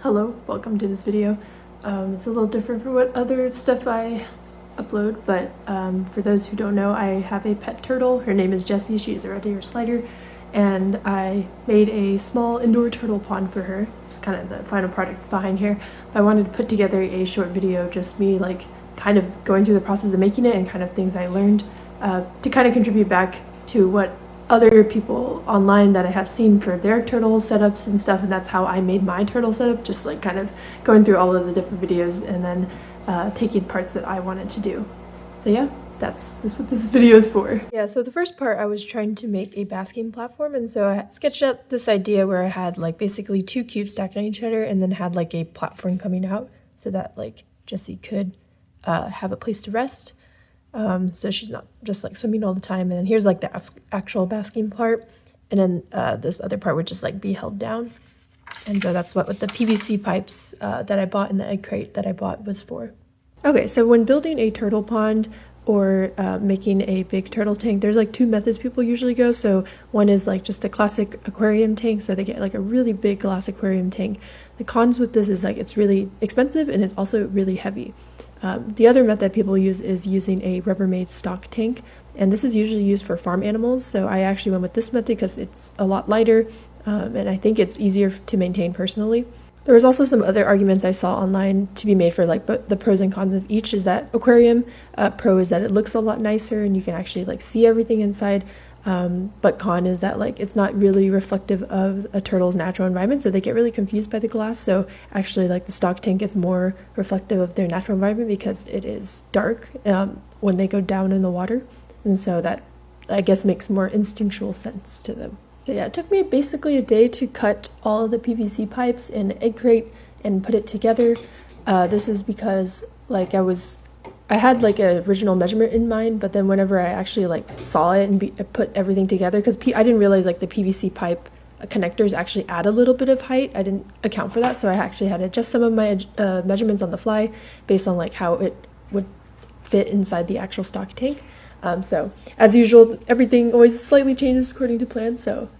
Hello, welcome to this video. It's a little different from what other stuff I upload, but for those who don't know, I have a pet turtle. Her name is Jessie. She is a red hair slider, and I made a small indoor turtle pond for her. It's kind of the final product behind here. I wanted to put together a short video, just me like kind of going through the process of making it and kind of things I learned to kind of contribute back to what other people online that I have seen for their turtle setups and stuff, and that's how I made my turtle setup, just like kind of going through all of the different videos and then taking parts that I wanted to do. So yeah, that's what this video is for. Yeah, so the first part I was trying to make a basking platform, and so I sketched out this idea where I had like basically two cubes stacked on each other and then had like a platform coming out so that like Jessie could have a place to rest. So she's not just like swimming all the time. And then here's like the actual basking part, and then this other part would just like be held down. And so that's what with the PVC pipes that I bought in the egg crate that I bought was for. Okay, so when building a turtle pond or making a big turtle tank, there's like two methods people usually go. So one is like just a classic aquarium tank, so they get like a really big glass aquarium tank. The cons with this is like it's really expensive and it's also really heavy. The other method people use is using a Rubbermaid stock tank, and this is usually used for farm animals, so I actually went with this method because it's a lot lighter, and I think it's easier to maintain personally. There was also some other arguments I saw online to be made for like the pros and cons of each. Is that aquarium pro is that it looks a lot nicer and you can actually like see everything inside, but con is that like it's not really reflective of a turtle's natural environment, so they get really confused by the glass. So actually like the stock tank is more reflective of their natural environment because it is dark when they go down in the water, and so that I guess makes more instinctual sense to them. So yeah, it took me basically a day to cut all of the PVC pipes in an egg crate and put it together. This is because like I had like an original measurement in mind, but then whenever I actually like saw it and put everything together, because I didn't realize like the PVC pipe connectors actually add a little bit of height. I didn't account for that, so I actually had to adjust some of my measurements on the fly based on like how it would fit inside the actual stock tank. So as usual, everything always slightly changes according to plan, so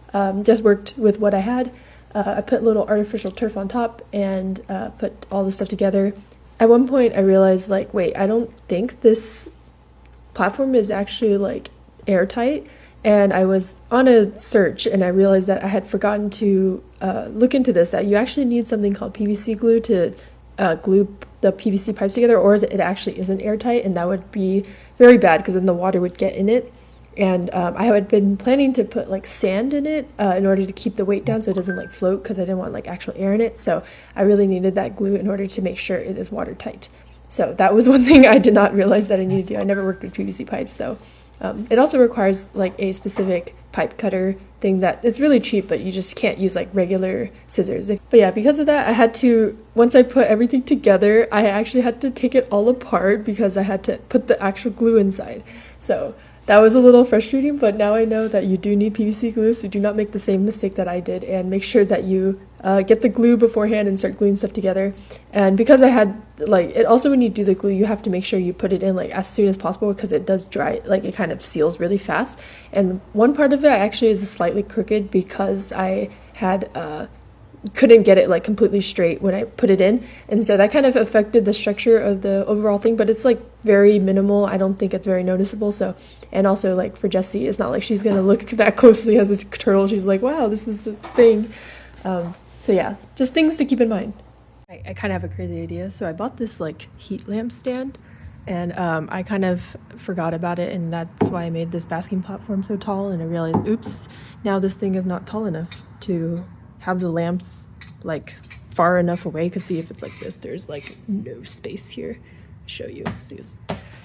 just worked with what I had. I put a little artificial turf on top and put all the stuff together. At one point I realized like, wait, I don't think this platform is actually like airtight, and I was on a search and I realized that I had forgotten to look into this, that you actually need something called PVC glue to glue the PVC pipes together, or it actually isn't airtight, and that would be very bad because then the water would get in it. And I had been planning to put like sand in it in order to keep the weight down so it doesn't like float, because I didn't want like actual air in it. So I really needed that glue in order to make sure it is watertight. So that was one thing I did not realize that I needed to do. I never worked with PVC pipes, so it also requires like a specific pipe cutter thing that it's really cheap, but you just can't use like regular scissors. But yeah, because of that, I had to, once I put everything together, I actually had to take it all apart because I had to put the actual glue inside. So that was a little frustrating, but now I know that you do need PVC glue, so do not make the same mistake that I did, and make sure that you get the glue beforehand and start gluing stuff together. And because I had like it, also when you do the glue, you have to make sure you put it in like as soon as possible because it does dry, like it kind of seals really fast. And one part of it actually is slightly crooked because I had couldn't get it like completely straight when I put it in, and so that kind of affected the structure of the overall thing, but it's like very minimal. I don't think it's very noticeable. So, and also like for Jessie, it's not like she's gonna look that closely as a turtle. She's like, wow, this is a thing. So yeah, just things to keep in mind. I kind of have a crazy idea. So I bought this like heat lamp stand, and I kind of forgot about it, and that's why I made this basking platform so tall. And I realized, oops, now this thing is not tall enough to have the lamps like far enough away, because see, if it's like this, there's like no space here. I'll show you. See,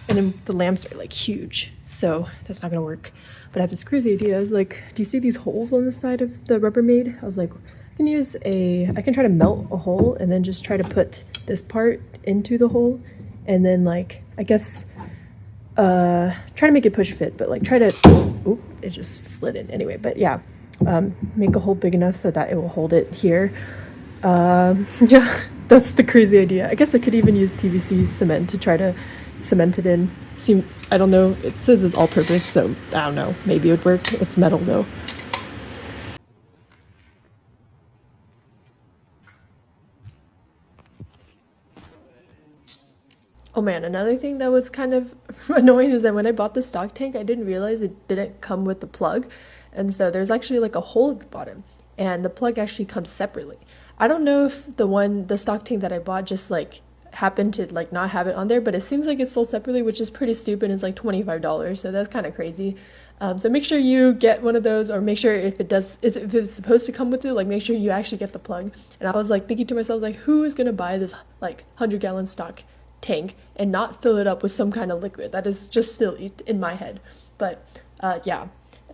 and then the lamps are like huge, so that's not gonna work. But I have this crazy idea. I was like, do you see these holes on the side of the Rubbermaid? I was like, I can try to melt a hole and then just try to put this part into the hole, and then like I guess try to make it push fit, but like try to, oop, it just slid in anyway. But yeah, make a hole big enough so that it will hold it here. Yeah, that's the crazy idea. I guess I could even use PVC cement to try to cement it in. I don't know, it says it's all purpose, so I don't know, maybe it would work. It's metal though. Oh man, another thing that was kind of annoying is that when I bought the stock tank, I didn't realize it didn't come with the plug. And so there's actually like a hole at the bottom, and the plug actually comes separately. I don't know if the stock tank that I bought just like happened to like not have it on there, but it seems like it's sold separately, which is pretty stupid. It's like $25, so that's kind of crazy. So make sure you get one of those, or make sure if it's supposed to come with it, like make sure you actually get the plug. And I was like thinking to myself, like, who is gonna buy this like 100-gallon stock tank and not fill it up with some kind of liquid? That is just silly in my head. But yeah,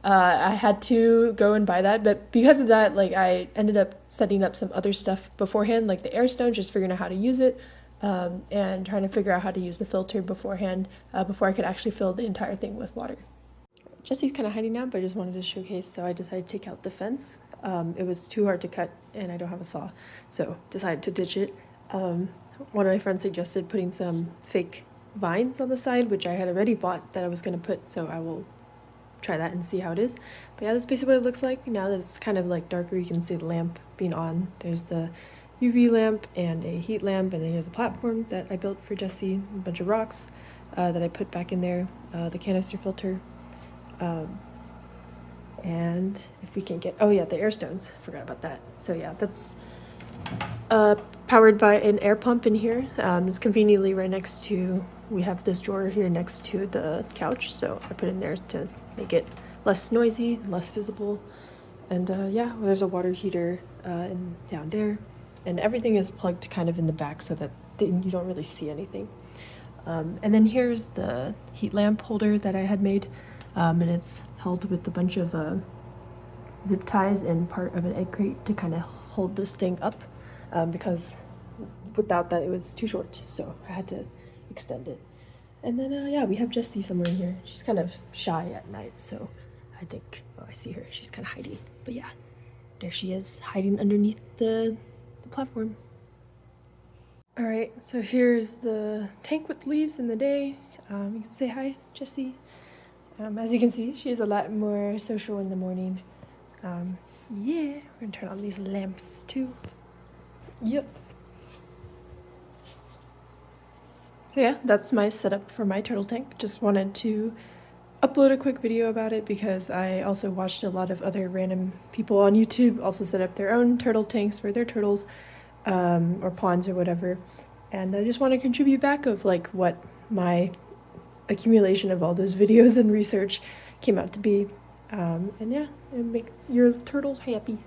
I had to go and buy that. But because of that, like I ended up setting up some other stuff beforehand, like the Airstone, just figuring out how to use it, and trying to figure out how to use the filter beforehand, before I could actually fill the entire thing with water. Jesse's kind of hiding now, but I just wanted to showcase, so I decided to take out the fence. It was too hard to cut, and I don't have a saw, so decided to ditch it. One of my friends suggested putting some fake vines on the side, which I had already bought that I was going to put, so I will try that and see how it is. But yeah, that's basically what it looks like. Now that it's kind of like darker, you can see the lamp being on. There's the UV lamp and a heat lamp, and then here's a platform that I built for Jesse, a bunch of rocks that I put back in there, the canister filter, and if we can get, oh yeah, the Airstones, forgot about that. So yeah, that's powered by an air pump in here. It's conveniently right next to, we have this drawer here next to the couch, so I put it in there to make it less noisy, less visible. And yeah, there's a water heater down there, and everything is plugged kind of in the back so that you don't really see anything. And then here's the heat lamp holder that I had made, and it's held with a bunch of zip ties and part of an egg crate to kind of hold this thing up, because without that it was too short, so I had to extend it. And then yeah, we have Jessie somewhere in here. She's kind of shy at night, so I think, oh, I see her, she's kind of hiding. But yeah, there she is, hiding underneath the platform. All right, so here's the tank with leaves in the day. You can say hi, Jessie. As you can see, she's a lot more social in the morning. Yeah, we're gonna turn on these lamps too. Yep. So yeah, that's my setup for my turtle tank. Just wanted to upload a quick video about it because I also watched a lot of other random people on YouTube also set up their own turtle tanks for their turtles, or ponds or whatever. And I just want to contribute back of like what my accumulation of all those videos and research came out to be. And yeah, and make your turtles happy.